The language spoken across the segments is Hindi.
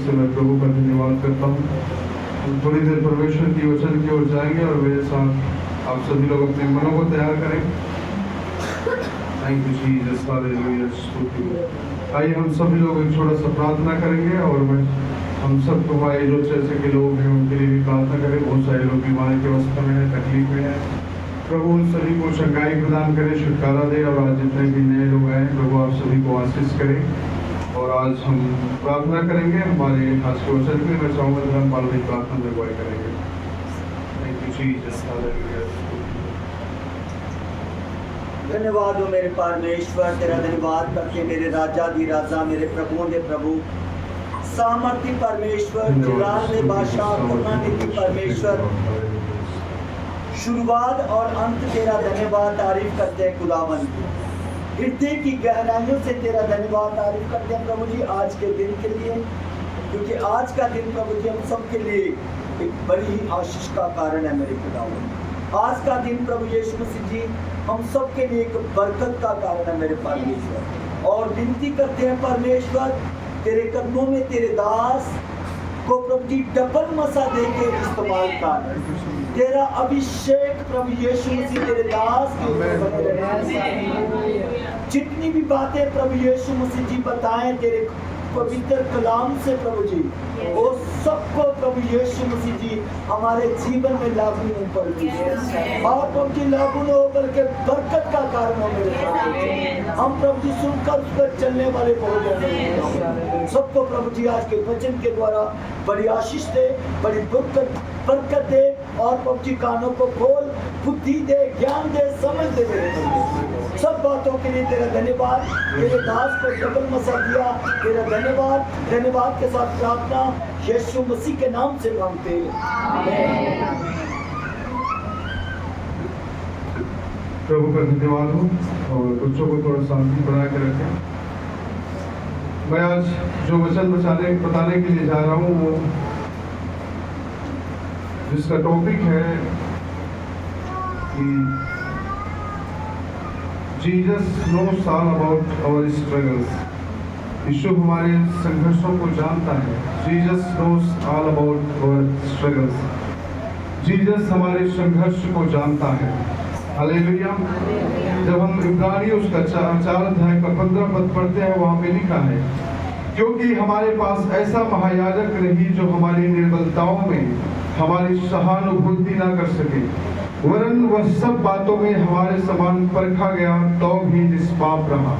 से मैं प्रभु का धन्यवाद करता हूँ। हम थोड़ी देर परमेश्वर की वचन की ओर जाएंगे और मेरे साथ आप सभी लोग अपने मनों को तैयार करें। थैंक यू जीसस, हालेलुया, स्तुति। आइए हम सभी लोग एक छोटा सा प्रार्थना करेंगे और मैं हम सब हमारे जो जैसे के लोग हैं उनके लिए भी प्रार्थना करें। बहुत सारे लोग बीमारी की अवस्था में है, तकलीफ में है। प्रभु उन सभी को चंगाई प्रदान करे, छुटकारा दे। और आज जितने भी नए लोग आए प्रभु आप सभी को आशीष करें। और आज हम प्रार्थना करेंगे हमारे आज के वचन के। मैं चाहूँगा धर्म पाल प्रार्थना में अगुवाई करेंगे। Thank you Jesus, hallelujah. धन्यवाद हो मेरे परमेश्वर, तेरा धन्यवाद करके मेरे राजा दी राजा, मेरे प्रभुओं दे प्रभु, सामर्थी परमेश्वर, जलाल दे बादशाह, करुणानिधि परमेश्वर, शुरुआत और अंत तेरा धन्यवाद तारीफ करते हैं खुदावंद। हृदय की गहराइयों से तेरा धन्यवाद तारीफ करते हैं प्रभु जी आज के दिन के लिए, क्योंकि आज का दिन प्रभु जी हम सब के लिए एक बड़ी ही आशीष का कारण है मेरे खुदावंद। आज का दिन प्रभु यीशु मसीह जी हम सब के लिए एक बरकत का कारण है मेरे परमेश्वर। और विनती करते हैं परमेश्वर, तेरे कदमों में तेरे दास को प्रभु जी डबल मसा दे के इस्तेमाल कर। तेरा अभिषेक प्रभु यीशु मसीह तेरे दास के ऊपर बने रहे। जितनी भी बातें प्रभु यीशु मसीह जी बताएं तेरे पवित्र कलाम से प्रभु जी, वो सबको प्रभु यीशु मसीह जी हमारे जीवन में लागू हो पर और प्रभु जी लागू न हो बल्कि बरकत का कारण हो मेरे प्रभु। हम प्रभु जी सुनकर उस पर चलने वाले बहुत हैं। सबको प्रभु जी आज के वचन के द्वारा बड़ी आशीष दे, बड़ी बरकत दे। और प्रभु जी कानों को खोल, बुद्धि दे, ज्ञान दे, समझ दे मेरे प्रभु। सब बातों के लिए तेरा धन्यवाद। तेरे दास को डबल मसा दिया, तेरा धन्यवाद। धन्यवाद के साथ प्रार्थना यीशु मसीह के नाम से मांगते हैं, आमीन। प्रभु का धन्यवाद हो और बच्चों को थोड़ा शांति बना के रखें। मैं आज जो वचन बताने के लिए जा रहा हूँ वो जिसका टॉपिक है कि Jesus knows all about our struggles. यीशु हमारे संघर्षों को जानता है। Jesus knows all about our struggles. Jesus हमारे संघर्ष को जानता है। हालेलुया। जब हम इब्रानियों उसका 4 अध्याय का 15 पद पढ़ते हैं, वहाँ पे लिखा है, क्योंकि हमारे पास ऐसा महायाजक नहीं जो हमारी निर्बलताओं में हमारी सहानुभूति ना कर सके, वरन वह सब बातों में हमारे समान परखा गया तो भी निष्पाप रहा।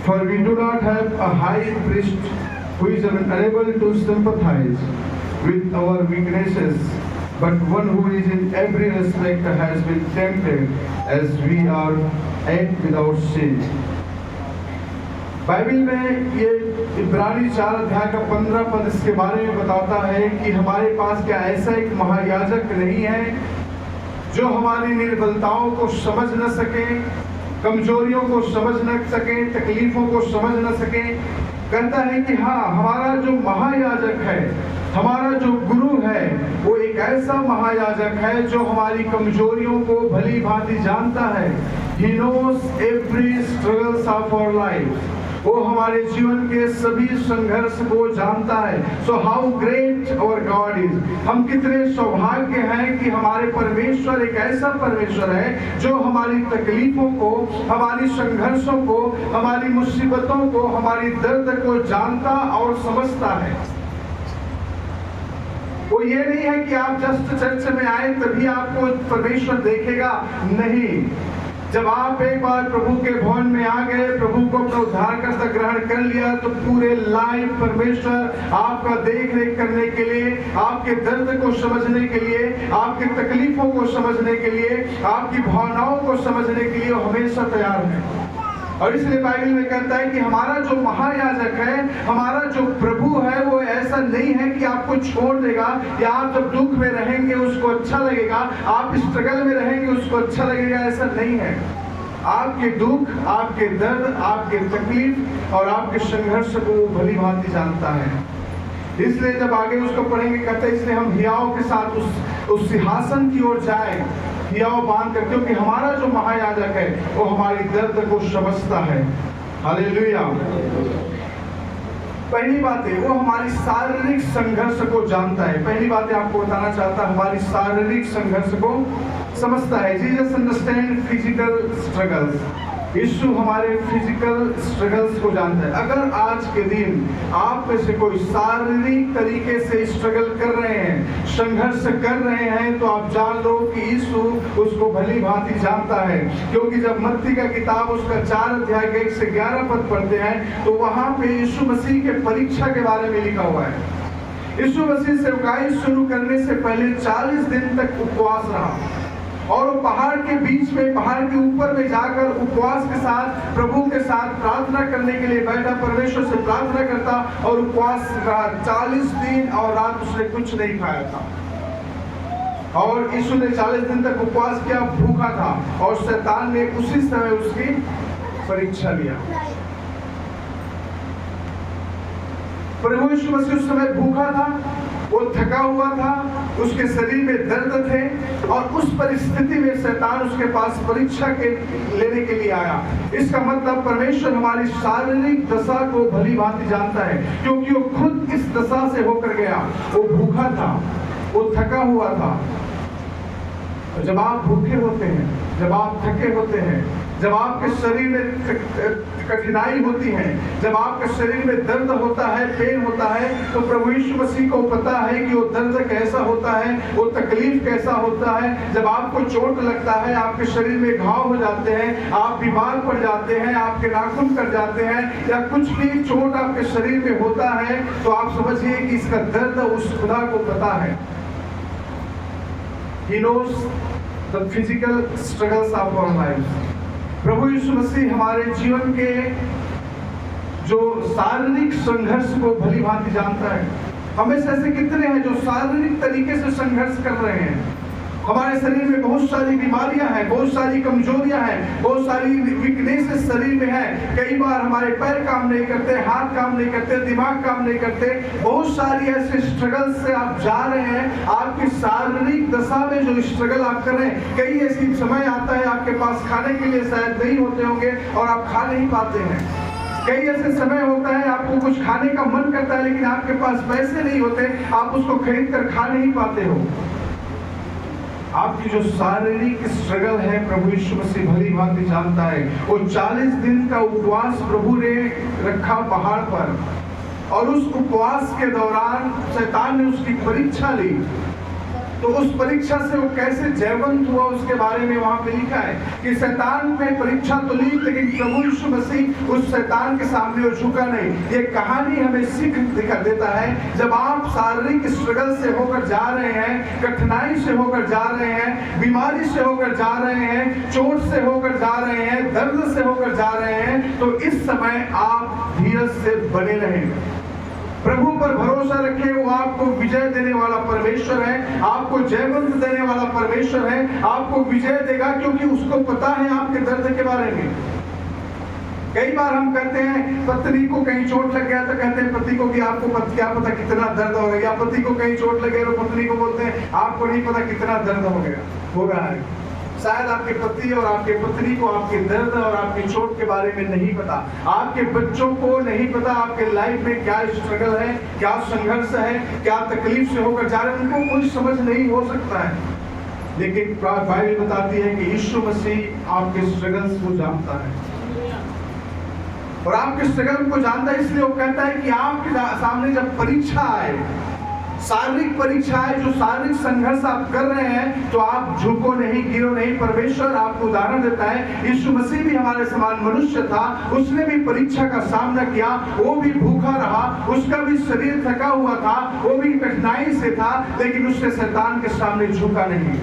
For we do not have a high priest who is unable to sympathize with our weaknesses, but one who is in every respect has been tempted as we are, yet without sin. Bible में ये इब्रानी 4 अध्याय का 15 पद इसके बारे में बताता है कि हमारे पास क्या ऐसा एक महायाजक नहीं है जो हमारी निर्बलताओं को समझ न सके, कमजोरियों को समझ न सके, तकलीफों को समझ न सके। कहता है कि हाँ, हमारा जो महायाजक है, हमारा जो गुरु है, वो एक ऐसा महायाजक है जो हमारी कमजोरियों को भली भांति जानता है। He knows every struggles of our life. वो हमारे जीवन के सभी संघर्ष को जानता है। So how great our God is. हम कितने सौभाग्य हैं कि हमारे परमेश्वर एक ऐसा परमेश्वर है जो हमारी तकलीफों को, हमारी संघर्षों को, हमारी मुसीबतों को, हमारी दर्द को जानता और समझता है। वो ये नहीं है कि आप जस्ट चर्च में आए तभी आपको परमेश्वर देखेगा, नहीं। जब आप एक बार प्रभु के भवन में आ गए, प्रभु को अपना उद्धारकर्ता ग्रहण कर लिया, तो पूरे लाइफ परमेश्वर आपका देख रेख करने के लिए, आपके दर्द को समझने के लिए, आपकी तकलीफों को समझने के लिए, आपकी भावनाओं को समझने के लिए हमेशा तैयार है। और इसलिए बाइबल में कहता है कि हमारा जो महायाजक है, हमारा जो प्रभु है, वो ऐसा नहीं है कि आपको छोड़ देगा या आप जब दुख में रहेंगे उसको अच्छा लगेगा, आप स्ट्रगल में रहेंगे उसको अच्छा लगेगा, ऐसा नहीं है। आपके दुख, आपके दर्द, आपके तकलीफ और आपके संघर्ष को वो भली भांति जानता है। इसलिए जब आगे उसको पढ़ेंगे, कहते हैं इसलिए हम हियाव के साथ उस सिंहासन की ओर जाए, हियाव बांध कर, क्योंकि हमारा जो महायाजक है वो हमारी दर्द को समझता है। हालेलुया। पहली बात है वो हमारी शारीरिक संघर्ष को जानता है। पहली बात है आपको बताना चाहता है, हमारी शारीरिक संघर्ष को समझता है। Jesus understand physical struggles. यीशु हमारे फिजिकल स्ट्रगल्स को जानता है। अगर आज के दिन आप में से कोई शारीरिक तरीके से स्ट्रगल कर रहे हैं, संघर्ष कर रहे हैं, तो आप जान लो कि यीशु उसको भली भांति जानता है। क्योंकि जब मत्ती का किताब उसका 4 अध्याय 1 से 11 पद पढ़ते हैं तो वहां पे यीशु मसीह के परीक्षा के बारे में लिखा हुआ है। यीशु मसीह सेवकाई शुरू करने से पहले 40 दिन तक उपवास रहा और वो पहाड़ के बीच में, पहाड़ के ऊपर में जाकर उपवास के साथ प्रभु के साथ प्रार्थना करने के लिए बैठा, परमेश्वर से प्रार्थना करता और उपवास रहा। 40 दिन और रात उसने कुछ नहीं खाया था और यीशु ने 40 दिन तक उपवास किया, भूखा था और शैतान ने उसी समय उसकी परीक्षा लिया। प्रभु यीशु मसीह उस समय भूखा था, वो थका हुआ था, उसके शरीर में दर्द थे और उस परिस्थिति में शैतान उसके पास परीक्षा के लेने के लिए आया। इसका मतलब परमेश्वर हमारी शारीरिक दशा को भली भांति जानता है, क्योंकि वो खुद इस दशा से होकर गया। वो भूखा था, वो थका हुआ था। जब आप भूखे होते हैं, जब आप थके होते हैं, जब आपके शरीर में कठिनाई होती है, जब आपके शरीर में दर्द होता है, पेन होता है, तो प्रभु यीशु मसीह को पता है कि वो दर्द कैसा होता है, वो तकलीफ कैसा होता है। जब आपको चोट लगता है, आपके शरीर में घाव हो जाते हैं, आप बीमार पड़ जाते हैं, आपके नाखून कट जाते हैं या कुछ भी चोट आपके शरीर में होता है, तो आप समझिए कि इसका दर्द उस खुदा को पता है। He knows the physical struggles of our lives. प्रभु यीशु मसीह हमारे जीवन के जो शारीरिक संघर्ष को भली भांति जानता है। हमें से ऐसे कितने हैं जो शारीरिक तरीके से संघर्ष कर रहे हैं। हमारे शरीर में बहुत सारी बीमारियां हैं, बहुत सारी कमजोरियां हैं, बहुत सारी वीकनेसेस शरीर में है। कई बार हमारे पैर काम नहीं करते, हाथ काम नहीं करते, दिमाग काम नहीं करते। बहुत सारी ऐसे स्ट्रगल से आप जा रहे हैं। आपकी शारीरिक दशा में जो स्ट्रगल आप कर रहे हैं, कई ऐसी समय आता है आपके पास खाने के लिए शायद नहीं होते होंगे और आप खा नहीं पाते हैं। कई ऐसे समय होता है आपको कुछ खाने का मन करता है लेकिन आपके पास पैसे नहीं होते, आप उसको खरीद कर खा नहीं पाते हो। आपकी जो शारीरिक स्ट्रगल है प्रभु यीशु मसीह भली भांति जानता है। वो 40 दिन का उपवास प्रभु ने रखा पहाड़ पर और उस उपवास के दौरान शैतान ने उसकी परीक्षा ली। तो उस परीक्षा से वो कैसे जयवंत हुआ उसके बारे में वहां पे लिखा है कि शैतान में परीक्षा तो ली, लेकिन प्रभु यीशु मसीह उस शैतान के सामने वो झुका नहीं। ये कहानी हमें सीख दिखा देता है, जब आप शारीरिक स्ट्रगल से होकर जा रहे हैं, कठिनाई से होकर जा रहे हैं, बीमारी से होकर जा रहे हैं, चोट से होकर जा रहे हैं, दर्द से होकर जा रहे हैं, तो इस समय आप धीरज से बने रहें। प्रभु पर भरोसा रखें, वो आपको विजय देने वाला परमेश्वर है, आपको जयवंत देने वाला परमेश्वर है, आपको विजय देगा क्योंकि उसको पता है आपके दर्द के बारे में। कई बार हम कहते हैं पत्नी को कहीं चोट लग गया तो कहते हैं पति को कि आपको क्या पता कितना दर्द हो गया। पति को कहीं चोट लगे तो पत्नी को बोलते हैं आपको नहीं पता कितना दर्द हो रहा है। शायद आपके पति और आपके पत्नी को आपके दर्द और आपकी चोट के बारे में नहीं पता, आपके बच्चों को नहीं पता आपके लाइफ में क्या स्ट्रगल है, क्या संघर्ष है, क्या तकलीफ से होकर जा रहे हैं, उनको कुछ समझ नहीं हो सकता है। लेकिन बाइबल बताती है कि यीशु मसीह आपके स्ट्रगल्स को जानता है और आपके स्ट्रगल को जानता है, इसलिए वो कहता है कि आपके सामने जब परीक्षा आए, शारीरिक परीक्षा है, जो शारीरिक संघर्ष आप कर रहे हैं, तो आप झुको नहीं, गिरो नहीं। परमेश्वर आपको उदाहरण देता है, यीशु मसीह भी हमारे समान मनुष्य था, उसने भी परीक्षा का सामना किया, वो भी भूखा रहा, उसका भी शरीर थका हुआ था, वो भी कठिनाई से था, लेकिन उसने शैतान के सामने झुका नहीं।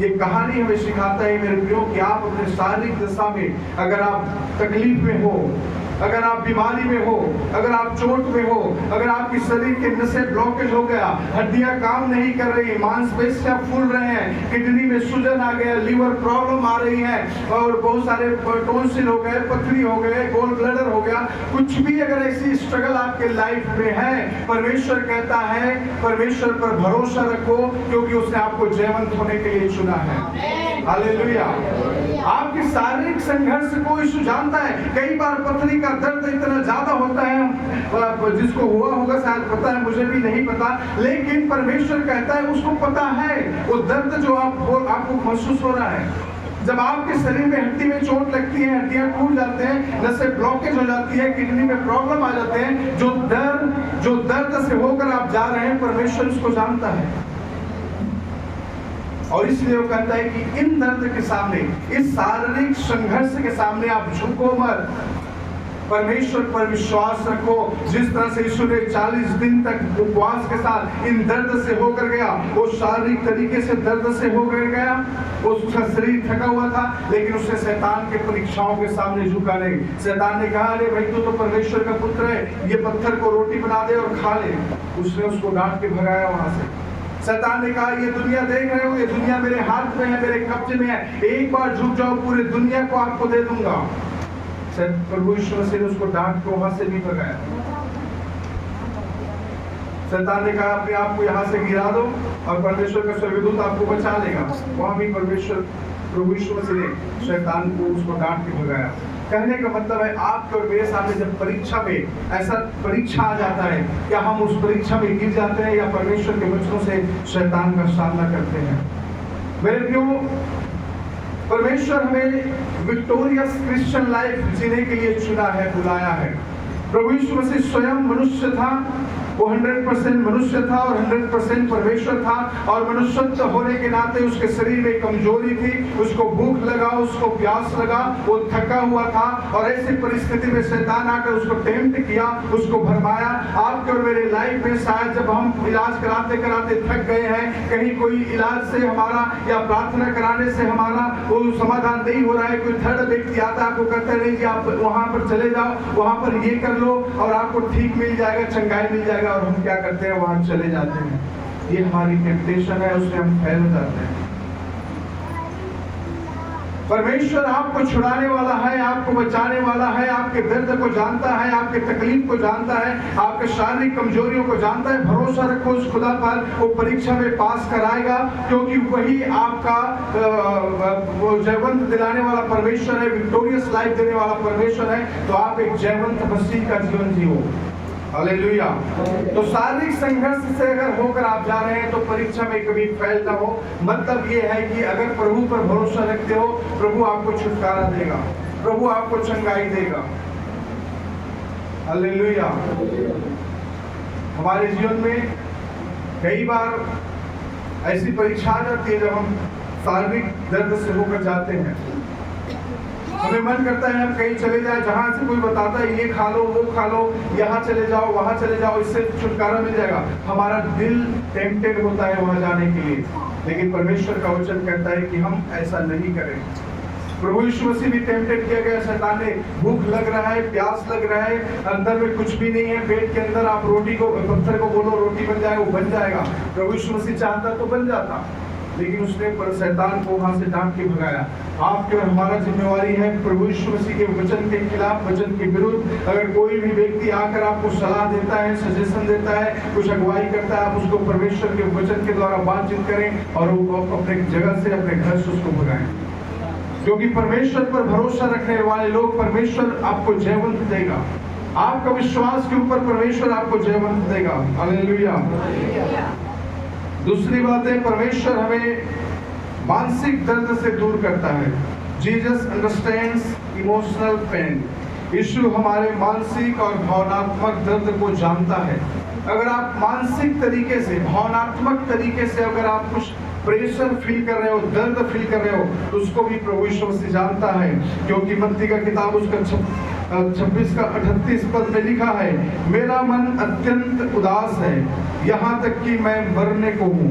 ये कहानी हमें सिखाता है मेरे प्रियो कि आप अपने शारीरिक दशा में अगर आप तकलीफ में हो, अगर आप बीमारी में हो, अगर आप चोट में हो, अगर आप आपकी शरीर के नसें ब्लॉकेज हो गया, हड्डियां काम नहीं कर रही, मांसपेशियां फूल रहे हैं, किडनी में सूजन आ गया, लीवर प्रॉब्लम आ रही है, और बहुत सारे टॉन्सिल हो गए, पथरी हो गए, गोल ब्लैडर हो गया, कुछ भी अगर ऐसी स्ट्रगल आपके लाइफ में है, परमेश्वर कहता है परमेश्वर पर भरोसा रखो, क्योंकि उसने आपको जयवंत होने के लिए चुना है। हालेलुया। आपकी शारीरिक संघर्ष को यीशु जानता है। कई बार पथरी का दर्द इतना ज्यादा होता है, जिसको हुआ होगा शायद पता है, मुझे भी नहीं पता, लेकिन परमेश्वर कहता है उसको पता है वो दर्द जो आपको महसूस हो रहा है। जब आपके शरीर में हड्डी में चोट लगती है, हड्डियां टूट जाते हैं, नसें ब्लॉकेज हो जाती है, किडनी में प्रॉब्लम आ जाते हैं, जो दर्द से होकर आप जा रहे हैं, परमेश्वर उसको जानता है। और इसलिए वो कहता है कि इन दर्द के सामने, इस शारीरिक संघर्ष के सामने आप झुको मत, परमेश्वर पर विश्वास रखो। जिस तरह से यीशु ने 40 दिन तक उपवास के साथ इन दर्द से होकर गया, वो शारीरिक तरीके से दर्द से होकर गया, उसका शरीर थका हुआ था, लेकिन उसने शैतान के परीक्षाओं के सामने झुका नहीं। शैतान ने कहा, अरे भाई तू तो परमेश्वर का पुत्र है, ये पत्थर को रोटी बना दे और खा ले। उसने उसको डांट के भगाया वहां से। शैतान ने कहा, ये दुनिया देख रहे हो, ये दुनिया मेरे हाथ में है, मेरे कब्जे में है, एक बार झुक जाओ, पूरी दुनिया को आपको दे दूंगा। प्रभु यीशु मसीह ने उसको डांट के वहां से भी भगाया। शैतान ने कहा, अपने आप को यहाँ से गिरा दो और परमेश्वर का स्वर्गदूत आपको बचा लेगा। वहां भी प्रभु यीशु मसीह ने शैतान को उसको डांट के भगाया। कहने का मतलब है, आपके और मेरे सामने जब परीक्षा में ऐसा परीक्षा आ जाता है, क्या हम उस परीक्षा में गिर जाते हैं या परमेश्वर के वचनों से शैतान का सामना करते हैं? मेरे प्रियो, परमेश्वर हमें विक्टोरियस क्रिश्चियन लाइफ जीने के लिए चुना है, बुलाया है। प्रभु यीशु मसीह स्वयं मनुष्य था, वो 100% मनुष्य था और 100% परमेश्वर था, और मनुष्यत्व होने के नाते उसके शरीर में कमजोरी थी, उसको भूख लगा, उसको प्यास लगा, वो थका हुआ था, और ऐसी परिस्थिति में शैतान आकर उसको टेम्प्ट किया, उसको भरमाया। आपके और मेरे लाइफ में शायद जब हम इलाज कराते कराते थक गए हैं, कहीं कोई इलाज से हमारा या प्रार्थना कराने से हमारा वो समाधान नहीं हो रहा है, कोई थर्ड व्यक्ति आता है, आपको कहता है नहीं जी आप वहां पर चले जाओ, वहां पर ये कर लो और आपको ठीक मिल जाएगा, चंगाई मिल जाएगा, और हम क्या करते हैं, वहां चले जाते हैं। ये हमारी टेम्पटेशन है, उसमें हम फेल हो जाते हैं। परमेश्वर आपको छुड़ाने वाला है, आपको बचाने वाला है, आपके दर्द को जानता है, आपके तकलीफ को जानता है, आपके शारीरिक कमजोरियों को जानता है। भरोसा रखो उस खुदा पर, वो परीक्षा में पास कराएगा, क्योंकि वही आपका वो जयवंत दिलाने वाला परमेश्वर है, विक्टोरियस लाइफ देने वाला परमेश्वर है। तो आप एक जयवंत मसीह का जीवन जियो। हालेलुया। तो शारीरिक संघर्ष से अगर होकर आप जा रहे हैं तो परीक्षा में कभी फेल ना हो। मतलब ये है कि अगर प्रभु पर भरोसा रखते हो, प्रभु आपको छुटकारा देगा, प्रभु आपको चंगाई देगा। हालेलुया। हमारे जीवन में कई बार ऐसी परीक्षा आ जाती है जब हम शारीरिक दर्द से होकर जाते हैं, हमें मन करता है हम कहीं चले जाए, जहां से कोई बताता है ये खा लो, वो खा लो, यहाँ चले जाओ, वहां चले जाओ, इससे छुटकारा मिल जाएगा। हमारा दिल टेम्प्टेड होता है वहां जाने के लिए, लेकिन परमेश्वर का वचन कहता है कि हम ऐसा नहीं करें। प्रभु यीशु मसीह भी टेम्प्टेड किया गया। शैतान ने, भूख लग रहा है, प्यास लग रहा है, अंदर में कुछ भी नहीं है, पेट के अंदर आप रोटी को, पत्थर को बोलो रोटी बन जाएगा, वो बन जाएगा। प्रभु यीशु मसीह चाहता तो बन जाता, लेकिन उसने पर शैतान को वहां से डांट के भगाया। आपके और हमारा जिम्मेवारी है प्रभु यीशु मसीह के वचन के खिलाफ, वचन के विरुद्ध अगर कोई भी व्यक्ति आकर आपको सलाह देता है, सजेशन देता है, कुछ अगुवाई करता है, आप उसको परमेश्वर के वचन के द्वारा बातचीत करें और वो अपने जगह से, अपने घर से उसको भगाएं। क्योंकि परमेश्वर पर भरोसा रखने वाले लोग, परमेश्वर आपको जयवंत देगा। आपका विश्वास के ऊपर परमेश्वर आपको जयवंत देगा। हालेलुया। दूसरी बात है, परमेश्वर हमें मानसिक दर्द से दूर करता है। Jesus understands emotional pain. यीशु हमारे मानसिक और भावनात्मक दर्द को जानता है। अगर आप मानसिक तरीके से, भावनात्मक तरीके से अगर आप कुछ प्रेशर फील कर रहे हो, दर्द फील कर रहे हो, तो उसको भी प्रभु यीशु मसीह जानता है। क्योंकि मत्ती का किताब उसका 26 का 38 पद में लिखा है, मेरा मन अत्यंत उदास है, यहाँ तक कि मैं मरने को हूँ।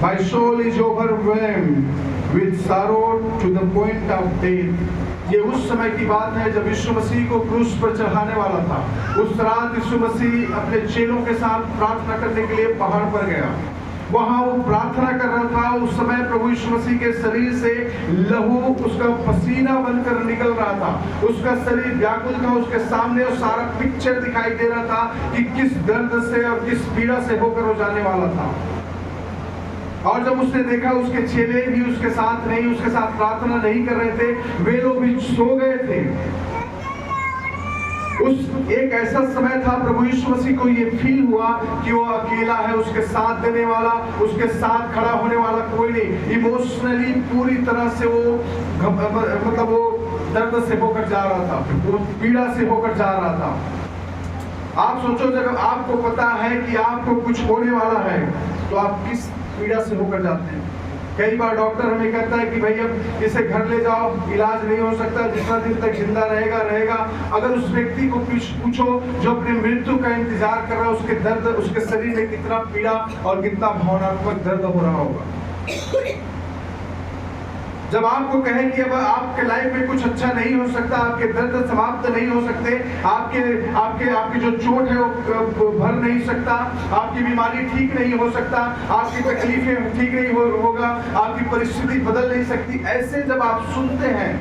My soul is overwhelmed with sorrow to the point of death. ये उस समय की बात है जब यीशु मसीह को क्रूस पर चढ़ाने वाला था। उस रात यीशु मसीह अपने चेलों के साथ प्रार्थना करने के लिए पहाड़ पर गया। वहां वो प्रार्थना कर रहा था। उस समय प्रभु यीशु मसीह के शरीर से लहू, उसका पसीना बनकर निकल रहा था। उसका शरीर व्याकुल था। उसके सामने वो सारा पिक्चर दिखाई दे रहा था कि किस दर्द से और किस पीड़ा से होकर वो जाने वाला था। और जब उसने देखा उसके चेले भी उसके साथ नहीं, उसके साथ प्रार्थना नहीं कर रहे थे, वे लोग भी सो गए थे। उस एक ऐसा समय था प्रभु यीशु मसीह को ये फील हुआ कि वो अकेला है, उसके साथ देने वाला, उसके साथ खड़ा होने वाला कोई नहीं। इमोशनली पूरी तरह से वो मतलब वो दर्द से होकर जा रहा था, वो पीड़ा से होकर जा रहा था। आप सोचो, जब आपको पता है कि आपको कुछ होने वाला है तो आप किस पीड़ा से होकर जाते हैं। कई बार डॉक्टर हमें कहता है कि भाई अब इसे घर ले जाओ, इलाज नहीं हो सकता, जितना दिन तक जिंदा रहेगा। अगर उस व्यक्ति को पूछो जो अपनी मृत्यु का इंतजार कर रहा है, उसके दर्द, उसके शरीर में कितना पीड़ा और कितना भावनात्मक दर्द हो रहा होगा। जब आपको कहें कि अब आपके लाइफ में कुछ अच्छा नहीं हो सकता, आपके दर्द समाप्त नहीं हो सकते, आपकी जो चोट है वो भर नहीं सकता, आपकी बीमारी ठीक नहीं हो सकता, आपकी तकलीफें ठीक नहीं होगा, आपकी परिस्थिति बदल नहीं सकती, ऐसे जब आप सुनते हैं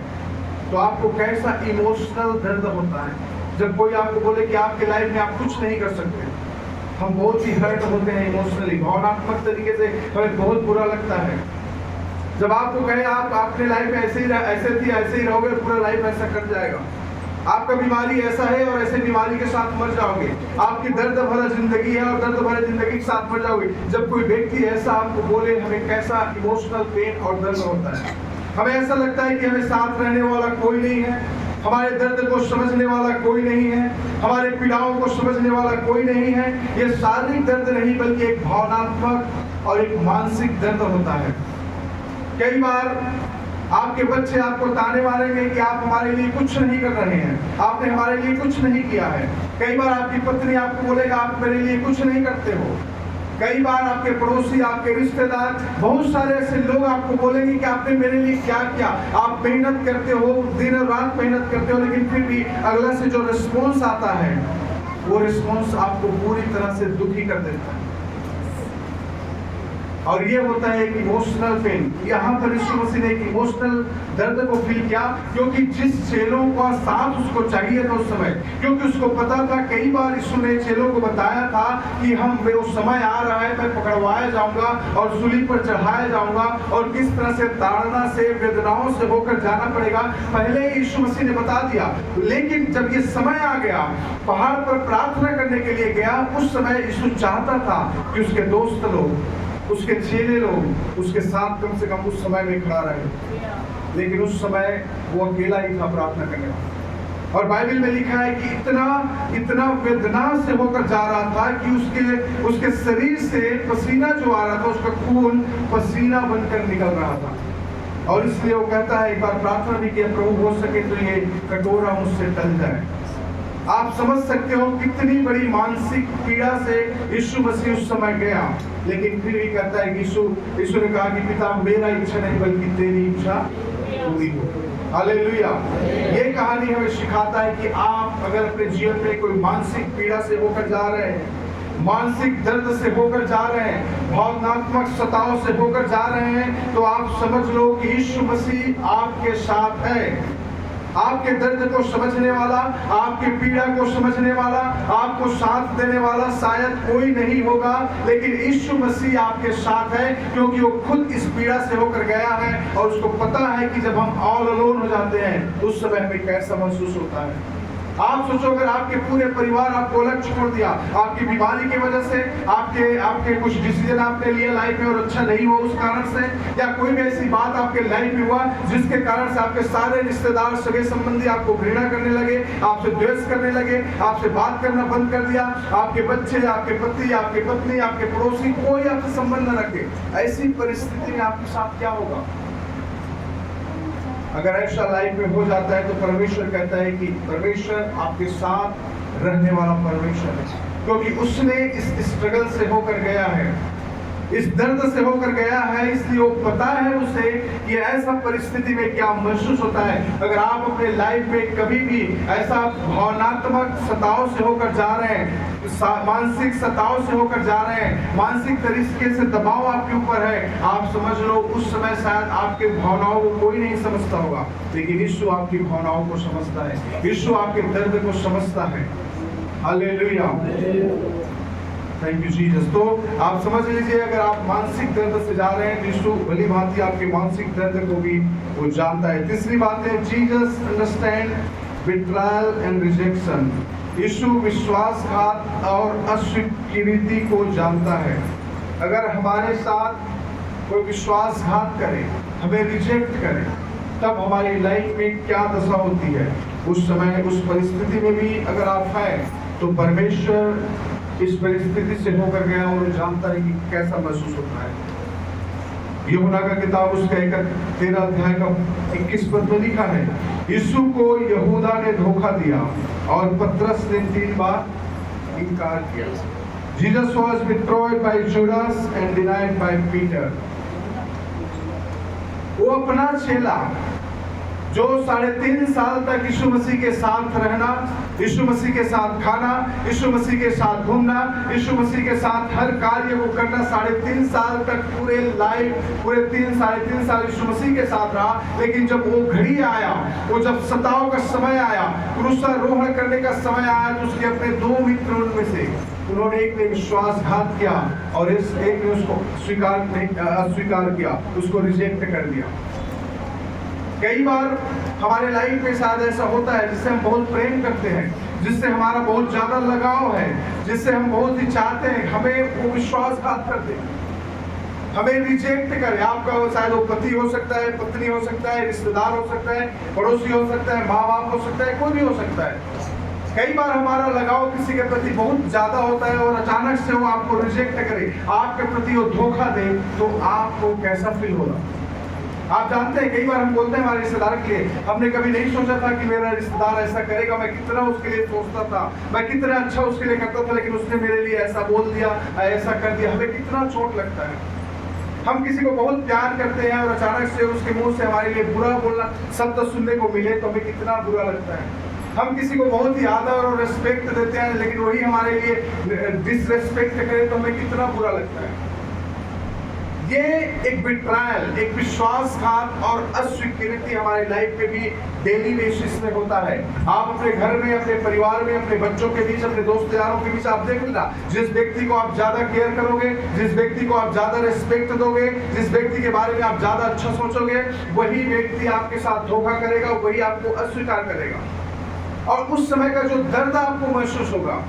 तो आपको कैसा इमोशनल दर्द होता है। जब कोई आपको बोले कि आपके लाइफ में आप कुछ नहीं कर सकते, हम बहुत ही हर्ट होते हैं इमोशनली, भावनात्मक तरीके से हमें बहुत बुरा लगता है। जब आपको कहे आप अपने लाइफ में ऐसे ही रहोगे, पूरा लाइफ ऐसा कट जाएगा, आपका बीमारी ऐसा है और ऐसे बीमारी के साथ मर जाओगे, आपकी दर्द भरा जिंदगी है और दर्द भरे जिंदगी के साथ मर जाओगे। जब कोई व्यक्ति ऐसा आपको बोले, हमें कैसा इमोशनल पेन और दर्द होता है। हमें ऐसा लगता है कि हमें साथ रहने वाला कोई नहीं है, हमारे दर्द को समझने वाला कोई नहीं है, हमारे पीड़ाओं को समझने वाला कोई नहीं है। ये शारीरिक दर्द नहीं बल्कि एक भावनात्मक और एक मानसिक दर्द होता है। कई बार आपके बच्चे आपको ताने मारेंगे कि आप हमारे लिए कुछ नहीं कर रहे हैं, आपने हमारे लिए कुछ नहीं किया है। कई बार आपकी पत्नी आपको बोलेगा आप मेरे लिए कुछ नहीं करते हो। कई बार आपके पड़ोसी, आपके रिश्तेदार, बहुत सारे ऐसे लोग आपको बोलेंगे कि आपने मेरे लिए क्या किया। आप मेहनत करते हो, दिन और रात मेहनत करते हो, लेकिन फिर भी अगला से जो रिस्पॉन्स आता है वो रिस्पॉन्स आपको पूरी तरह से दुखी कर देता है। और ये होता है एक इमोशनल पेन। यहाँ पर यीशु मसीह ने एक इमोशनल दर्द को फील किया, क्योंकि जिस चेलों का साथ उसको चाहिए था उस समय, क्योंकि उसको पता था, कई बार यीशु ने चेलों को बताया था कि वो समय आ रहा है, मैं पकड़वाया जाऊंगा और सूली पर चढ़ाया जाऊंगा और किस तरह से ताड़ना से, वेदनाओं से होकर जाना पड़ेगा। पहले यीशु मसीह ने बता दिया, लेकिन जब ये समय आ गया, पहाड़ पर प्रार्थना करने के लिए गया, उस समय यीशु चाहता था कि उसके दोस्त लोग, उसके चेले लोग उसके साथ कम से कम उस समय में खड़ा रहे, लेकिन उस समय वो अकेला ही था प्रार्थना करने वाला। और बाइबल में लिखा है कि इतना वेदना से होकर जा रहा था कि उसके शरीर से पसीना जो आ रहा था, उसका खून पसीना बनकर निकल रहा था। और इसलिए वो कहता है, एक बार प्रार्थना भी किया, प्रभु हो सके तो ये कटोरा मुझसे टल जाए। आप समझ सकते हो कितनी बड़ी मानसिक पीड़ा से यीशु मसीह उस समय गया, लेकिन फिर भी कहता है कि यीशु ने कहा कि पिता, मेरा इच्छा नहीं बल्कि तेरी इच्छा पूरी हो। हालेलुया। ये कहानी हमें सिखाता है कि आप अगर अपने जीवन में कोई मानसिक पीड़ा से होकर जा रहे हैं, मानसिक दर्द से होकर जा रहे हैं, भावनात्मक सताव से होकर जा रहे हैं, तो आप समझ लो कि यीशु मसीह आपके साथ है। आपके दर्द को समझने वाला, आपकी पीड़ा को समझने वाला, आपको साथ देने वाला शायद कोई नहीं होगा, लेकिन यीशु मसीह आपके साथ है, क्योंकि वो खुद इस पीड़ा से होकर गया है और उसको पता है कि जब हम ऑल अलोन हो जाते हैं उस समय हमें कैसा महसूस होता है। आप सोचो, अगर आपके पूरे परिवार आपको अलग छोड़ दिया, आपकी बीमारी की वजह से, आपके कुछ डिसीजन आपने लिए लाइफ में और अच्छा नहीं हुआ उस कारण से, या कोई भी ऐसी बात आपके लाइफ में हुआ जिसके कारण से आपके सारे रिश्तेदार, सगे संबंधी आपको घृणा करने लगे, आपसे द्वेष करने लगे, आपसे बात करना बंद कर दिया, आपके बच्चे, आपके पति, आपके पत्नी, आपके पड़ोसी, कोई आपसे संबंध न रखे, ऐसी परिस्थिति में आपके साथ क्या होगा? अगर ऐसा लाइफ में हो जाता है तो परमेश्वर कहता है कि परमेश्वर आपके साथ रहने वाला परमेश्वर है, क्योंकि उसने इस स्ट्रगल से होकर गया है। इस दर्द से होकर गया है, इसलिए वो पता है उसे कि ऐसा परिस्थिति में क्या महसूस होता है। अगर आप अपने लाइफ में कभी भी ऐसा भावनात्मक सताव से होकर जा रहे हैं, मानसिक सताव से होकर जा रहे हैं, मानसिक तरीके से दबाव आपके ऊपर है, आप समझ लो उस समय शायद आपके भावनाओं को कोई नहीं समझता होगा, लेकिन यीशु आपकी भावनाओं को समझता है, यीशु आपके दर्द को समझता है। Hallelujah, thank you Jesus. तो आप समझ लीजिए, अगर आप मानसिक दर्द से जा रहे हैं, यीशु भली भांति आपके मानसिक दर्द को भी वो जानता है। तीसरी बात है, जीसस अंडरस्टैंड बिट्रायल एंड रिजेक्शन। यीशु विश्वासघात और अस्वीकृति को जानता है। अगर हमारे साथ कोई विश्वासघात करे, हमें रिजेक्ट करे, तब हमारी लाइफ में क्या दशा होती है। उस समय, उस परिस्थिति में भी अगर आप हैं, तो परमेश्वर इस परिस्थिति से होकर गया और जानता है कि कैसा महसूस होता है। यूहन्ना का किताब उसका 13 अध्याय का 21 पद में लिखा है, यीशु को यहूदा ने धोखा दिया और पतरस ने 3 बार इनकार किया। Jesus was betrayed by Judas and denied by Peter। वो अपना चेला जो 3.5 साल तक यीशु मसीह के साथ रहना, यीशु मसीह के साथ खाना, यीशु मसीह के साथ घूमना, यीशु मसीह के साथ हर कार्य को करना, 3.5 साल तक पूरे 3.5 साल यीशु मसीह के साथ रहा। लेकिन जब वो घड़ी आया, वो जब सताव का समय आया, क्रूसारोहण करने का समय आया, तो उसके अपने 2 मित्रों में से उन्होंने एक ने विश्वासघात किया और इस एक ने उसको अस्वीकार किया, उसको रिजेक्ट कर दिया। कई बार हमारे लाइफ में शायद ऐसा होता है जिससे हम बहुत प्रेम करते हैं, जिससे हमारा बहुत ज्यादा लगाव है, जिससे हम बहुत ही चाहते हैं, हमें वो विश्वासघात कर दे, हमें रिजेक्ट करे। आपका शायद वो पति हो सकता है, पत्नी हो सकता है, रिश्तेदार हो सकता है, पड़ोसी हो सकता है, माँ बाप हो सकता है, कोई भी हो सकता है। कई बार हमारा लगाव किसी के प्रति बहुत ज्यादा होता है और अचानक से वो आपको रिजेक्ट करे, आपके प्रति वो धोखा दे, तो आपको कैसा फील होगा। आप जानते हैं, कई बार हम बोलते हैं हमारे रिश्तेदार के लिए, हमने कभी नहीं सोचा था कि मेरा रिश्तेदार ऐसा करेगा, मैं कितना उसके लिए सोचता था, मैं कितना अच्छा उसके लिए करता था, लेकिन उसने मेरे लिए ऐसा बोल दिया, ऐसा कर दिया, हमें कितना चोट लगता है। हम किसी को बहुत प्यार करते हैं और अचानक से उसके मुंह से हमारे लिए बुरा बोलना शब्द सुनने को मिले, तो हमें कितना बुरा लगता है। हम किसी को बहुत ही आदर और रिस्पेक्ट देते हैं, लेकिन वही हमारे लिए डिसरेस्पेक्ट करे तो हमें कितना बुरा लगता है। ये एक बिट्रायल, एक विश्वासघात और अस्वीकृति हमारे लाइफ में भी डेली बेसिस में होता है। आप अपने घर में, अपने परिवार में, अपने बच्चों के बीच, अपने दोस्त यारों के बीच आप देख लेना, जिस व्यक्ति को आप ज्यादा केयर करोगे, जिस व्यक्ति को आप ज्यादा रिस्पेक्ट दोगे, जिस व्यक्ति के बारे में आप ज्यादा अच्छा सोचोगे, वही व्यक्ति आपके साथ धोखा करेगा, वही आपको अस्वीकार करेगा। और उस समय का जो दर्द आपको महसूस होगा,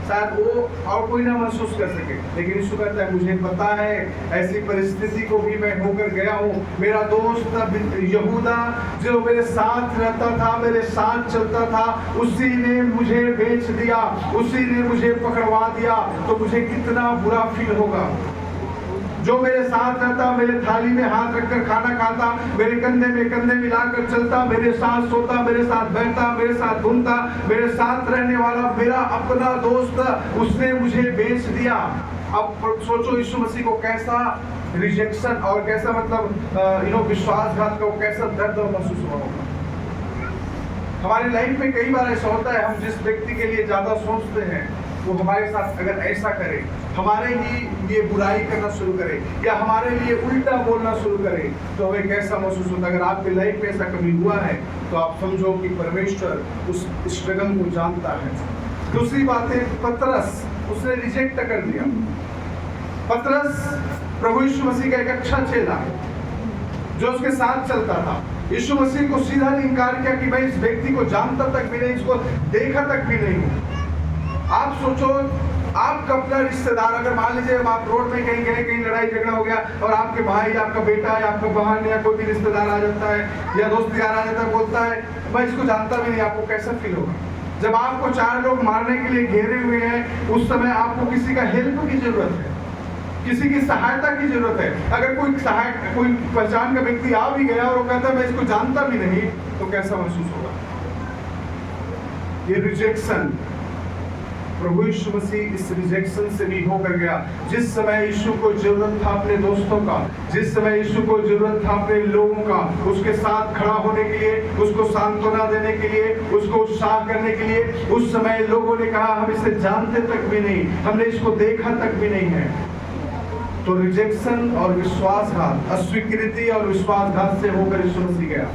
शायद वो और कोई ना महसूस कर सके, लेकिन यीशु कहता है, मुझे पता है ऐसी परिस्थिति को भी मैं होकर गया हूँ। मेरा दोस्त यहूदा जो मेरे साथ रहता था, मेरे साथ चलता था, उसी ने मुझे बेच दिया, उसी ने मुझे पकड़वा दिया, तो मुझे कितना बुरा फील होगा। जो मेरे साथ रहता, मेरे थाली में हाथ रखकर खाना खाता, मेरे कंधे में कंधे मिलाकर चलता, मेरे साथ सोता, मेरे साथ बैठता, मेरे साथ घूमता, मेरे साथ रहने वाला मेरा अपना दोस्त, उसने मुझे बेच दिया। अब सोचो यीशु मसीह को कैसा रिजेक्शन और कैसा मतलब विश्वासघात का कैसा दर्द महसूस हुआ होगा। हमारी लाइफ में कई बार ऐसा होता है, हम जिस व्यक्ति के लिए ज्यादा सोचते हैं वो हमारे साथ अगर ऐसा करे, हमारे ही लिए बुराई करना शुरू करे या हमारे लिए उल्टा बोलना शुरू करे, तो हमें कैसा महसूस होता है। अगर आपके लाइफ में ऐसा कभी हुआ है तो आप समझो कि परमेश्वर उस स्ट्रगल को जानता है। दूसरी बात है, पतरस, उसने रिजेक्ट कर दिया। पतरस प्रभु यीशु मसीह का एक अच्छा चेला जो उसके साथ चलता था, यीशु मसीह को सीधा इनकार किया कि मैं इस व्यक्ति को जानता तक भी नहीं, इसको देखा तक भी नहीं हूँ। आप सोचो, आपका अपना रिश्तेदार, अगर मान लीजिए आप रोड में कहीं लड़ाई झगड़ा हो गया और आपके भाई, आपका बेटा या आपका बहन या कोई भी रिश्तेदार आ जाता है या दोस्त यार आ जाता है, बोलता है मैं इसको जानता भी नहीं, आपको कैसा फील होगा। जब आपको 4 लोग मारने के लिए घेरे हुए हैं, उस समय आपको किसी का हेल्प की जरूरत है, किसी की सहायता की जरूरत है। अगर कोई पहचान का व्यक्ति आ भी गया और वो कहता है मैं इसको जानता भी नहीं, तो कैसा महसूस होगा। ये रिजेक्शन, प्रभु यीशु मसीह इस रिजेक्शन से भी होकर गया। जिस समय यीशु को जरूरत था अपने दोस्तों का, जिस समय यीशु को जरूरत था अपने लोगों का, उसके साथ खड़ा होने के लिए, उसको सांत्वना देने के लिए, उसको उत्साह करने के लिए, उस समय लोगों ने कहा हम इसे जानते तक भी नहीं, हमने इसको देखा तक भी नहीं है। तो रिजेक्शन और विश्वासघात, अस्वीकृति और विश्वासघात से होकर यीशु मसीह गया।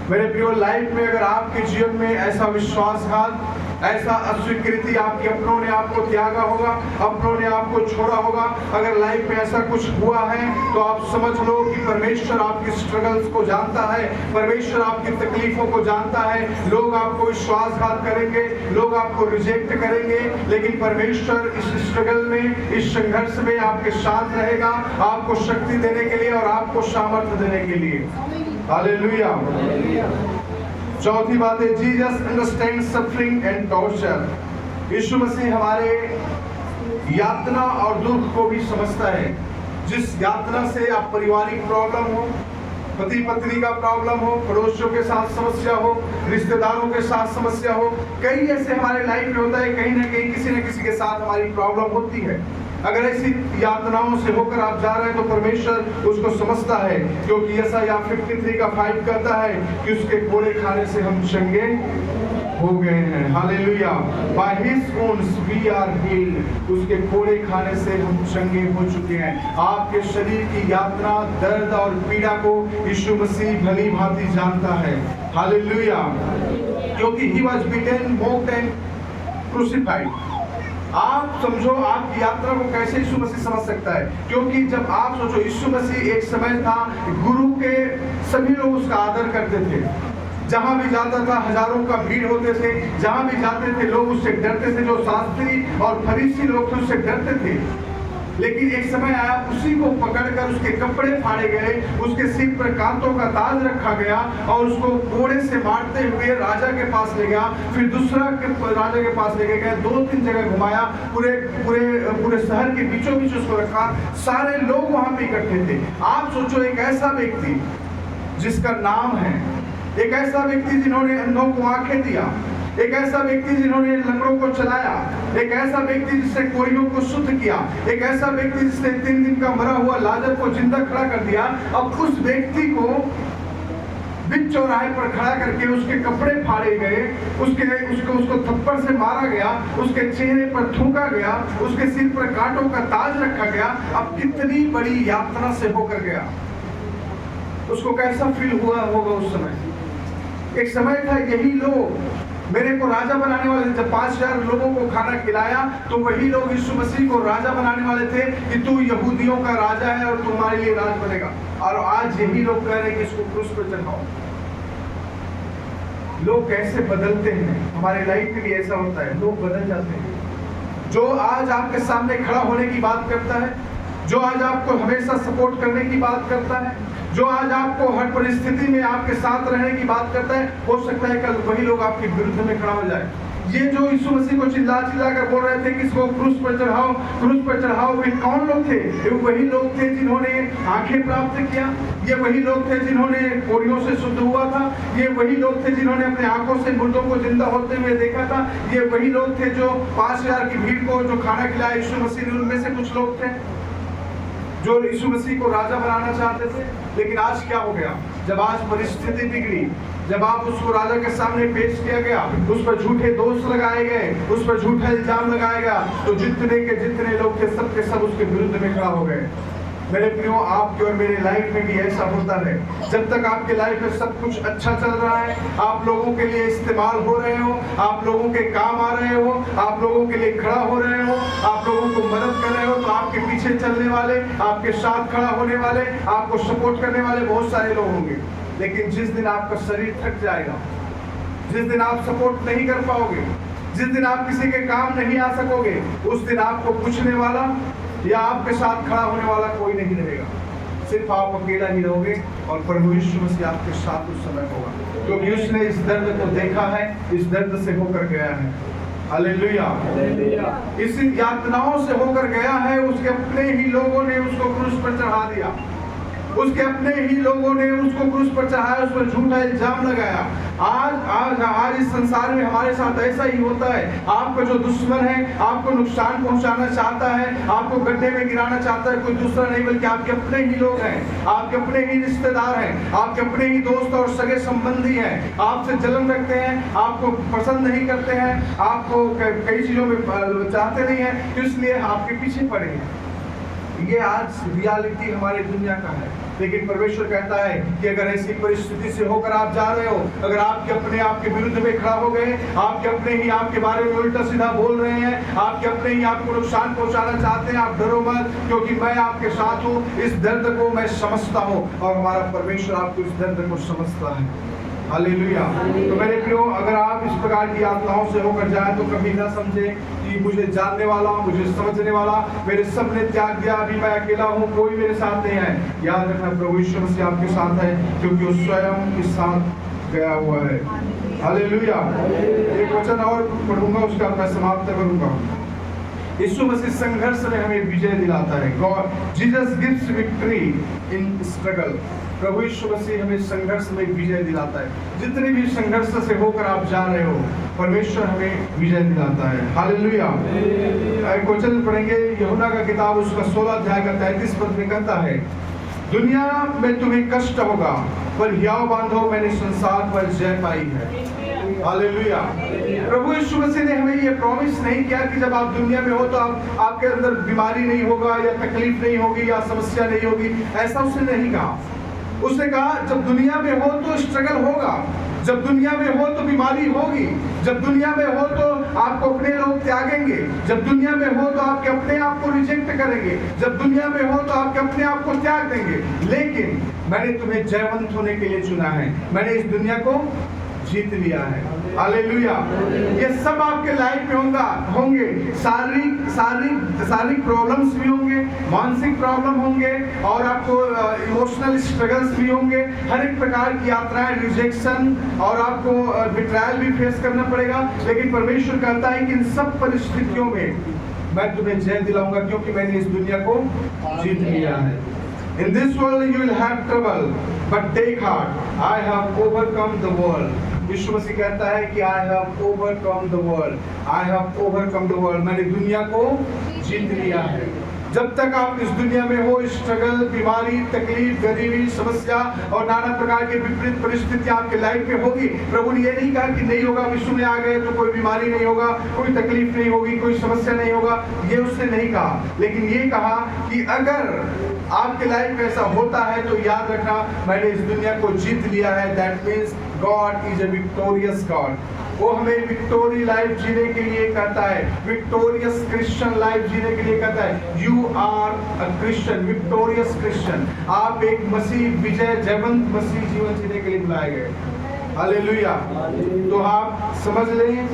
मेरे प्रियो, लाइफ में अगर आपके जीवन में ऐसा विश्वासघात, ऐसा अस्वीकृति, आपके अपनों ने आपको त्यागा होगा, अपनों ने आपको छोड़ा होगा, अगर लाइफ में ऐसा कुछ हुआ है तो आप समझ लो कि परमेश्वर आपकी स्ट्रगल्स को जानता है, परमेश्वर आपकी तकलीफों को जानता है। लोग आपको विश्वासघात करेंगे, लोग आपको रिजेक्ट करेंगे, लेकिन परमेश्वर इस स्ट्रगल में, इस संघर्ष में आपके साथ रहेगा, आपको शक्ति देने के लिए और आपको सामर्थ्य देने के लिए। हालेलुया। चौथी बात है, Jesus understand suffering and torture. यीशु मसीह हमारे यातना और दुख को भी समझता है। जिस यातना से आप पारिवारिक प्रॉब्लम हो, पति पत्नी का प्रॉब्लम हो, पड़ोसियों के साथ समस्या हो, रिश्तेदारों के साथ समस्या हो, कई ऐसे हमारे लाइफ में होता है, कहीं ना कहीं किसी न किसी के साथ हमारी प्रॉब्लम होती है। अगर ऐसी यातनाओं से होकर आप जा रहे हैं तो परमेश्वर उसको समझता है, क्योंकि यशायाह 53 का 5 कहता है कि उसके कोड़े खाने से हम चंगे हो गए हैं। Hallelujah. By his wounds we are healed। उसके कोड़े खाने से हम चंगे हो चुके हैं। आपके शरीर की यातना, दर्द और पीड़ा को यीशु मसीह भली भांति जानता है। हालेलुया। क्योंकि he was beaten, mocked and crucified। आप समझो आपकी यात्रा को कैसे यीशु मसीह समझ सकता है, क्योंकि जब आप सोचो, यीशु मसीह एक समय था गुरु के सभी लोग उसका आदर करते थे। जहां भी जाता था हजारों का भीड़ होते थे, जहां भी जाते थे लोग उससे डरते थे, जो शास्त्री और फरीसी लोग थे उससे डरते थे। लेकिन एक समय आया, उसी को पकड़कर उसके कपड़े फाड़े गए, उसके सिर पर कांटों का ताज रखा गया और उसको कोड़े से मारते हुए राजा के पास ले गया, फिर दूसरा राजा के पास लेके गया, 2-3 जगह घुमाया, पूरे शहर के बीचों बीच उसको रखा। सारे लोग वहां पे इकट्ठे थे। आप सोचो, एक ऐसा व्यक्ति जिसका नाम है, एक ऐसा व्यक्ति जिन्होंने अंधों को आंखें दिया, एक ऐसा व्यक्ति जिन्होंने लंगड़ों को चलाया, एक ऐसा व्यक्ति जिसने कोढ़ियों को शुद्ध किया, एक ऐसा व्यक्ति जिसने 3 दिन का मरा हुआ लाजर को जिंदा खड़ा कर दिया। अब उस व्यक्ति को बीच चौराहे पर खड़ा करके उसके कपड़े फाड़े गए, उसको थप्पड़ से मारा गया, उसके चेहरे पर थूका गया, उसके सिर पर कांटों का ताज रखा गया। अब कितनी बड़ी यातना से होकर गया, उसको कैसा फील हुआ होगा उस समय। एक समय था, यही लोग मेरे को राजा बनाने वाले थे। जब 5000 लोगों को खाना खिलाया तो वही लोग यीशु मसीह को राजा बनाने वाले थे कि तू यहूदियों का राजा है और तुम्हारे लिए राज बनेगा। और आज यही लोग कह रहे हैं कि इसको क्रूस पर चढ़ाओ। लोग कैसे बदलते हैं, हमारे लाइफ में भी ऐसा होता है, लोग बदल जाते हैं। जो आज आपके सामने खड़ा होने की बात करता है, जो आज आपको हमेशा सपोर्ट करने की बात करता है, जो आज आपको हर परिस्थिति में आपके साथ रहने की बात करता है, हो सकता है कल वही लोग आपके विरुद्ध में खड़ा हो जाए। ये जो यीशु मसीह को चिल्ला कर बोल रहे थे कि इसको क्रूस पर चढ़ाओ, क्रूस पर चढ़ाओ, वे कौन लोग थे? ये वही लोग थे जिन्होंने आंखें प्राप्त किया, ये वही लोग थे जिन्होंने कोढ़ियों से शुद्ध हुआ था, ये वही लोग थे जिन्होंने अपने आंखों से मुर्दों को जिंदा होते हुए देखा था, ये वही लोग थे जो 5000 की भीड़ को जो खाना खिलाया यीशु मसीह ने। उनमें से कुछ लोग थे जो यीशु मसीह को राजा बनाना चाहते थे। लेकिन आज क्या हो गया, जब आज परिस्थिति बिगड़ी, जब आप उसको राजा के सामने पेश किया गया, उस पर झूठे दोष लगाए गए, उस पर झूठा इल्जाम लगाया गया, तो जितने लोग थे सब के सब उसके विरुद्ध में खड़ा हो गए। मेरे प्रियो, आपके और मेरे लाइफ में भी ऐसा होता है। जब तक आपके लाइफ में सब कुछ अच्छा चल रहा है, आप लोगों के लिए इस्तेमाल हो रहे हो, आप लोगों के काम आ रहे हो, आप लोगों के लिए खड़ा हो रहे हो, आप लोगों को मदद कर रहे हो, तो आपके पीछे चलने वाले, आपके साथ खड़ा होने वाले, आपको सपोर्ट करने वाले बहुत सारे लोग होंगे। लेकिन जिस दिन आपका शरीर थक जाएगा, जिस दिन आप सपोर्ट नहीं कर पाओगे, जिस दिन आप किसी के काम नहीं आ सकोगे, उस दिन आपको पूछने वाला या आपके साथ खड़ा होने वाला कोई नहीं रहेगा। सिर्फ आप अकेला ही रहोगे और प्रभु यीशु मसीह आपके साथ उस समय होगा, क्योंकि उसने इस दर्द को देखा है, इस दर्द से होकर गया है। हालेलुया। इस यातनाओं से होकर गया है, उसके अपने ही लोगों ने उसको क्रूस पर चढ़ा दिया। उसके अपने ही लोगों ने उसको क्रूस पर चढ़ाया, उस पर झूठा इल्जाम लगाया। आज इस संसार में हमारे साथ ऐसा ही होता है। आपका जो दुश्मन है, आपको नुकसान पहुंचाना चाहता है, आपको गड्ढे में गिराना चाहता है, कोई दूसरा नहीं बल्कि आपके अपने ही लोग हैं, आपके अपने ही रिश्तेदार हैं, आपके अपने ही दोस्त और सगे संबंधी हैं। आपसे जलन रखते हैं, आपको पसंद नहीं करते हैं, आपको कई चीजों में चाहते नहीं हैं, तो इसलिए आपके पीछे पड़े हैं। ये आज रियलिटी हमारी दुनिया का है। लेकिन परमेश्वर कहता है कि अगर ऐसी परिस्थिति से होकर आप जा रहे हो, अगर आपके अपने आपके विरुद्ध में खड़ा हो गए, आपके अपने ही आपके बारे में उल्टा सीधा बोल रहे हैं, आपके अपने ही आपको नुकसान पहुंचाना चाहते हैं, आप डरो मत, क्योंकि मैं आपके साथ हूँ। इस दर्द को मैं समझता हूँ और हमारा परमेश्वर आपको इस दर्द को समझता है। हालेलुया। तो मेरे प्रियो, अगर आप इस प्रकार की यात्राओं से होकर जाए तो कभी ना समझे कि मुझे जानने वाला, मुझे समझने वाला, मेरे सब ने त्याग दिया, अभी मैं अकेला हूँ, कोई मेरे साथ नहीं है। याद रखना, प्रभु यीशु मसीह आपके साथ है, क्योंकि वो स्वयं के साथ गया हुआ है। हालेलुया। एक वचन और पढ़ूंगा, उसका मैं समाप्त करूंगा। यीशु मसीह संघर्ष में हमें विजय दिलाता है। God Jesus gives victory in struggle. प्रभु यीशु मसीह हमें संघर्ष में विजय दिलाता है। जितने भी संघर्ष से होकर आप जा रहे हो, परमेश्वर हमें विजय दिलाता है। हालेलुया। एक वचन पढ़ेंगे, यूहन्ना का किताब उसका 16 अध्याय का 33 पद में कहता है, दुनिया में तुम्हें कष्ट होगा, पर हियाव बांधो, मैंने संसार पर जय पाई है। हालेलुया। प्रभु यीशु मसीह ने हमें ये प्रॉमिस नहीं किया कि जब आप दुनिया में हो तो आपके अंदर बीमारी नहीं होगा या तकलीफ नहीं होगी या समस्या नहीं होगी। ऐसा उसने नहीं कहा। उसने कहा जब दुनिया में हो तो स्ट्रगल होगा, जब दुनिया में हो तो बीमारी होगी, जब दुनिया में हो तो आपको अपने लोग त्यागेंगे, जब दुनिया में हो तो आपके अपने आप को रिजेक्ट करेंगे, जब दुनिया में हो तो आपके अपने आप को त्याग देंगे। लेकिन मैंने तुम्हें जयवंत होने के लिए चुना है, मैंने इस दुनिया को जीत लिया है। हालेलुया। ये सब आपके लाइफ में होंगे। शारीरिक प्रॉब्लम्स भी होंगे, मानसिक प्रॉब्लम होंगे और आपको इमोशनल स्ट्रगल्स भी होंगे। हर एक प्रकार की यात्राएं, रिजेक्शन और आपको बिट्रायल भी फेस करना पड़ेगा। लेकिन परमेश्वर कहता है कि इन सब परिस्थितियों में मैं तुम्हें जय दिलाऊंगा, क्योंकि मैंने इस दुनिया को जीत लिया है। In this world you will have trouble, but take heart, I have overcome the world. यीशु मसीह कहता है कि I have overcome the world, I have overcome the world. मैंने दुनिया को जीत लिया है। जब तक आप इस दुनिया में हो, स्ट्रगल, बीमारी, तकलीफ, गरीबी, समस्या और नाना प्रकार के विपरीत परिस्थितियां आपके लाइफ में होगी। प्रभु ने ये नहीं कहा कि नहीं होगा, विश्व में आ गए तो कोई बीमारी नहीं होगा, कोई तकलीफ नहीं होगी, कोई समस्या नहीं होगा, ये उसने नहीं कहा। लेकिन ये कहा कि अगर आपके लाइफ में ऐसा होता है तो याद रखना, मैंने इस दुनिया को जीत लिया है। That means God is a victorious God. वो हमें विक्टोरी लाइफ जीने के लिए कहता है, विक्टोरियस क्रिश्चियन लाइफ जीने के लिए कहता है। You are a Christian, victorious Christian. आप एक मसीह, विजय जयवंत मसीह जीवन जीने के लिए बुलाए गए। हालेलुया। तो आप समझ लें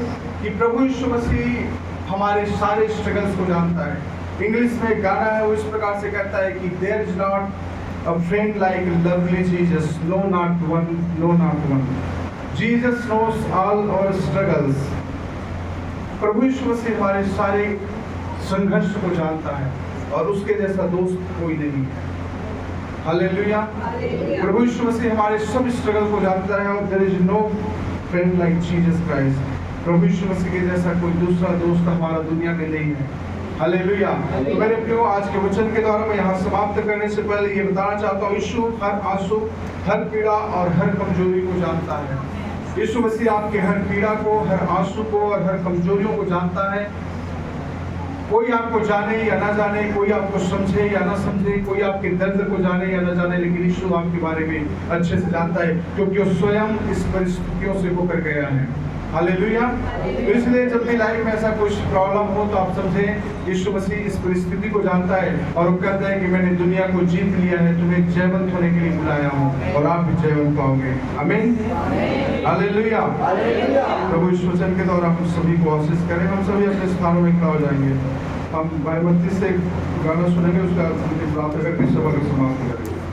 कि प्रभु यीशु मसीह हमारे सारे स्ट्रगल्स को जानता है। इंग्लिश में एक गाना है, वो इस प्रकार से कहता है कि there is not a friend like lovely Jesus, no not one, no not one. Jesus knows all our struggles. प्रभु यीशु मसीह हमारे सारे संघर्ष को जानता है और उसके जैसा दोस्त कोई नहीं है। हालेलुया। प्रभु यीशु मसीह हमारे सब स्ट्रगल को जानता है और there is no friend like Jesus Christ. प्रभु यीशु मसीह के जैसा कोई दूसरा दोस्त हमारा दुनिया में नहीं है। हालेलुया। तो मेरे प्रियो, आज के वचन के द्वारा मैं यहाँ समाप्त करने से पहले ये बताना चाहता हूँ, यीशु हर आंसू, हर पीड़ा और हर कमजोरी को जानता है। यीशु मसीह आपके हर पीड़ा को, हर आंसू को और हर कमजोरियों को जानता है। कोई आपको जाने या ना जाने, कोई आपको समझे या ना समझे, कोई आपके दर्द को जाने या ना जाने, लेकिन यीशु आपके बारे में अच्छे से जानता है, क्योंकि वो स्वयं इस परिस्थितियों से होकर गया है। हालेलुया। तो इसलिए जब भी लाइफ में ऐसा कुछ प्रॉब्लम हो तो आप समझें यीशु मसीह इस परिस्थिति को जानता है और वो कहता है कि मैंने दुनिया को जीत लिया है, तुम्हें जयवंत होने के लिए बुलाया हूँ और आप भी जयवंत पाओगे। आमीन। हालेलुया। प्रभु इस वचन के द्वारा हम सभी को आशीष करें। हम सभी अपने स्थानों में खड़ा हो जाएंगे। हम 32 से गाना सुनेंगे, उसका प्रार्थना करके सभा को समाप्त करेंगे।